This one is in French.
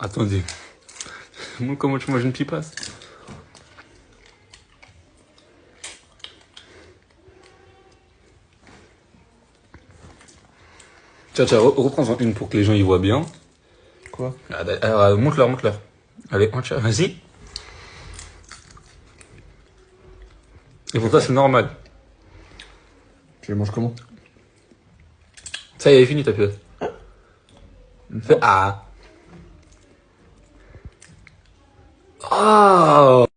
Attendez. Comment tu manges une pipasse? Tiens, reprends-en une pour que les gens y voient bien. Quoi? Alors, montre-leur. Allez, tiens, vas-y. Et pour toi, c'est normal. Tu les manges comment? Ça y est, fini ta pièce. Fais ah. Oh.